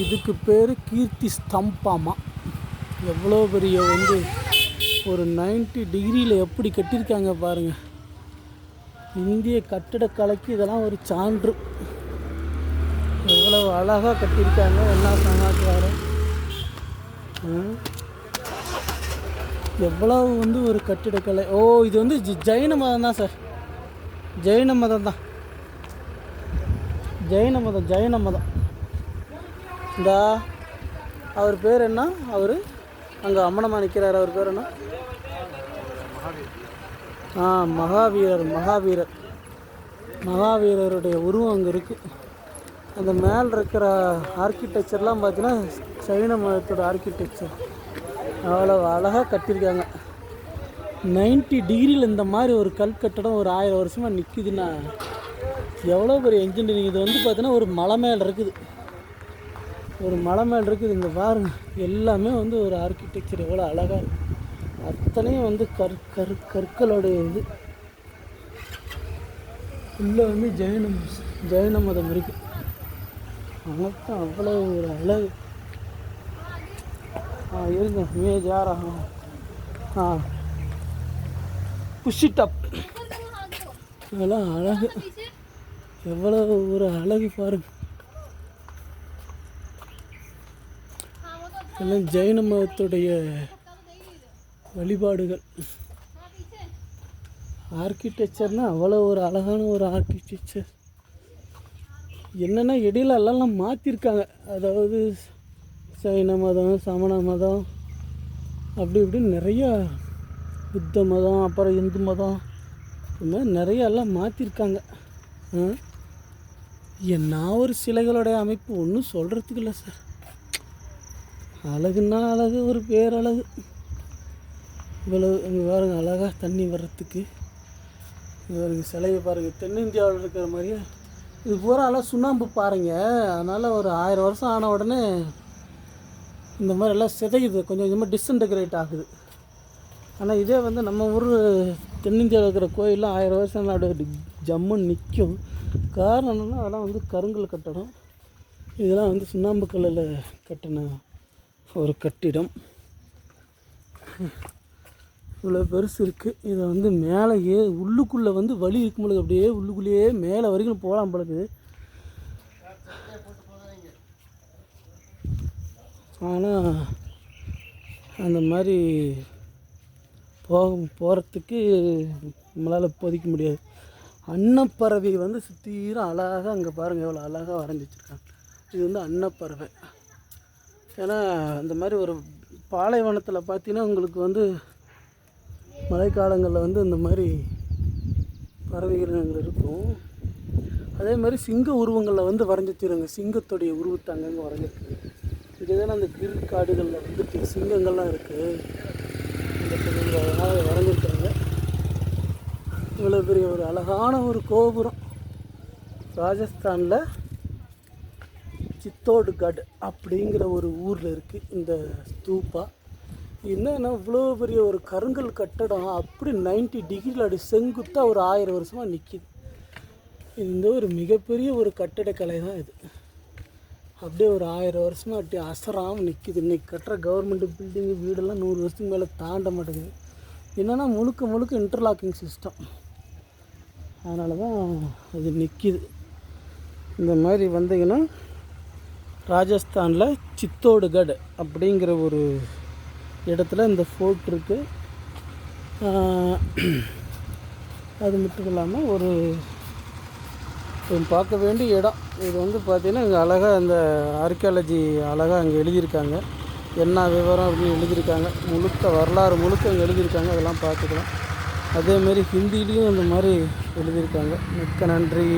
இதுக்கு பேர் கீர்த்தி ஸ்தம்பாமா. எவ்வளோ பெரிய வந்து ஒரு 90 டிகிரியில் எப்படி கட்டியிருக்காங்க பாருங்கள். இந்திய கட்டிடக்கலைக்கு இதெல்லாம் ஒரு சான்று. எவ்வளோ அழகாக கட்டியிருக்காங்க. என்ன சமாச்சாரம், எவ்வளவு வந்து ஒரு கட்டிடக்கலை. இது வந்து ஜெயின மதம் தான் சார். ஜெயின மதம் தான். ஜெயின மதம். இந்த அவர் பேர் என்ன? அவர் அங்கே அம்மனமாக நிற்கிறார். அவர் பேர் என்ன? மகாவீரருடைய உருவம் அங்கே இருக்குது. அந்த மேலே இருக்கிற ஆர்கிடெக்சர்லாம் பார்த்தீங்கன்னா சைன மதத்தோட ஆர்கிடெக்சர். அவ்வளோ அழகாக கட்டியிருக்காங்க. 90 டிகிரியில் இந்த மாதிரி ஒரு கல் கட்டடம் ஒரு 1000 வருஷமாக நிற்குதுன்னா எவ்வளோ பெரிய இன்ஜினியரிங். இது வந்து பார்த்தீங்கன்னா ஒரு மலை மேலே இருக்குது. இங்கே பாருங்கள். எல்லாமே வந்து ஒரு ஆர்கிடெக்சர் எவ்வளோ அழகாக இருக்குது. அத்தனையும் வந்து கற்களோடைய இது. உள்ளே வந்து ஜெயின மதம் இருக்குது. அவனுக்கும் அவ்வளோ ஒரு அழகு. இருங்க புஷ்ஷிட்டப். இதெல்லாம் அழகு. எவ்வளோ ஒரு அழகு பாருங்க. எல்லாம் ஜெயின மதத்துடைய வழிபாடுகள். ஆர்கிடெக்சர்னால் அவ்வளோ ஒரு அழகான ஒரு ஆர்கிடெக்சர். என்னென்னா இடையில எல்லாம் மாற்றிருக்காங்க. அதாவது சைன மதம், சமண மதம், அப்படி இப்படின்னு நிறையா, புத்த மதம், அப்புறம் இந்து மதம், இது மாதிரி நிறைய எல்லாம் மாற்றிருக்காங்க. என்ன ஒரு சிலைகளுடைய அமைப்பு ஒன்றும் சொல்கிறதுக்கு இல்லை சார். அழகுன்னா அழகு, ஒரு பேரழகு. இவ்வளவு இங்கே பாருங்கள் அழகாக தண்ணி வர்றதுக்கு. பாருங்கள் சிலையை பாருங்கள். தென்னிந்தியாவில் இருக்கிற மாதிரியே இது பூரா எல்லாம் சுண்ணாம்பு பாருங்க. அதனால் ஒரு 1000 வருஷம் ஆன உடனே இந்த மாதிரி எல்லாம் சிதையுது, கொஞ்சம் கொஞ்சமாக டிஸ்இன்டகிரேட் ஆகுது. ஆனால் இதே வந்து நம்ம ஊர் தென்னிந்தியாவில் இருக்கிற கோயிலெலாம் 1000 வருஷம் அப்படியே ஜம்முன்னு நிற்கும். காரணம் என்னென்னா அதெல்லாம் வந்து கருங்கல் கட்டடம். இதெல்லாம் வந்து சுண்ணாம்பு கல்லில் கட்டின ஒரு கட்டிடம். இவ்வளோ பெருசு இருக்குது. இதை வந்து மேலே உள்ளுக்குள்ளே வந்து வழி இருக்கும்போது அப்படியே உள்ளுக்குள்ளேயே மேலே வரைக்கும் போகலாம் பொழுது. ஆனால் அந்த மாதிரி போகிறதுக்கு நம்மளால் இப்போதைக்கு முடியாது. அன்னப்பறவை வந்து சுத்தீரம் அழகாக அங்கே பாருங்கள் எவ்வளோ அழகாக வரைஞ்சி வச்சுருக்காங்க. இது வந்து அன்னப்பறவை. ஏன்னா இந்த மாதிரி ஒரு பாலைவனத்தில் பார்த்தீங்கன்னா உங்களுக்கு வந்து மழைக்காலங்களில் வந்து இந்த மாதிரி பறவைகள் அங்கே இருக்கும். அதே மாதிரி சிங்க உருவங்களில் வந்து வரைஞ்சி வச்சுருங்க. சிங்கத்துடைய உருவத்தை அங்கங்கே வரைஞ்சிருக்கு. இதுதானே அந்த கிர் காடுகளில் வந்துட்டு சிங்கங்கள்லாம் இருக்குது. இந்த அழகாக வரைஞ்சிருக்காங்க. இவ்வளோ பெரிய ஒரு அழகான ஒரு கோபுரம். ராஜஸ்தானில் சித்தோடுகட் அப்படிங்கிற ஒரு ஊரில் இருக்குது இந்த ஸ்தூப்பா. என்னன்னா இவ்வளோ பெரிய ஒரு கருங்கல் கட்டடம் அப்படி 90 டிகிரியில் அப்படி செங்குத்தாக ஒரு 1000 வருஷமாக நிற்கிது. இந்த ஒரு மிகப்பெரிய ஒரு கட்டிடக்கலை தான் இது. அப்படியே ஒரு 1000 வருஷமாக அப்படி அசராமல் நிற்கிது. இன்றைக்கி கட்டுற கவர்மெண்ட் பில்டிங்கு வீடெல்லாம் 100 வருஷத்துக்கு மேலே தாண்ட மாட்டேங்குது. என்னென்னா முழுக்க இன்டர்லாக்கிங் சிஸ்டம். அதனால தான் அது நிற்கிது. இந்த மாதிரி வந்தீங்கன்னா ராஜஸ்தானில் சித்தோடுகட் அப்படிங்கிற ஒரு இடத்துல இந்த ஃபோர்ட் இருக்குது. அது மட்டும் இல்லாமல் ஒரு பார்க்க வேண்டிய இடம். இது வந்து பார்த்திங்கன்னா இங்கே அழகாக அந்த ஆர்கியாலஜி அழகாக அங்கே எழுதியிருக்காங்க. என்ன விவரம் அப்படின்னு எழுதியிருக்காங்க. வரலாறு முழுக்க அங்கே எழுதியிருக்காங்க. அதெல்லாம் பார்த்துக்கலாம். அதேமாரி ஹிந்திலையும் இந்த மாதிரி எழுதியிருக்காங்க. மிக்க நன்றி.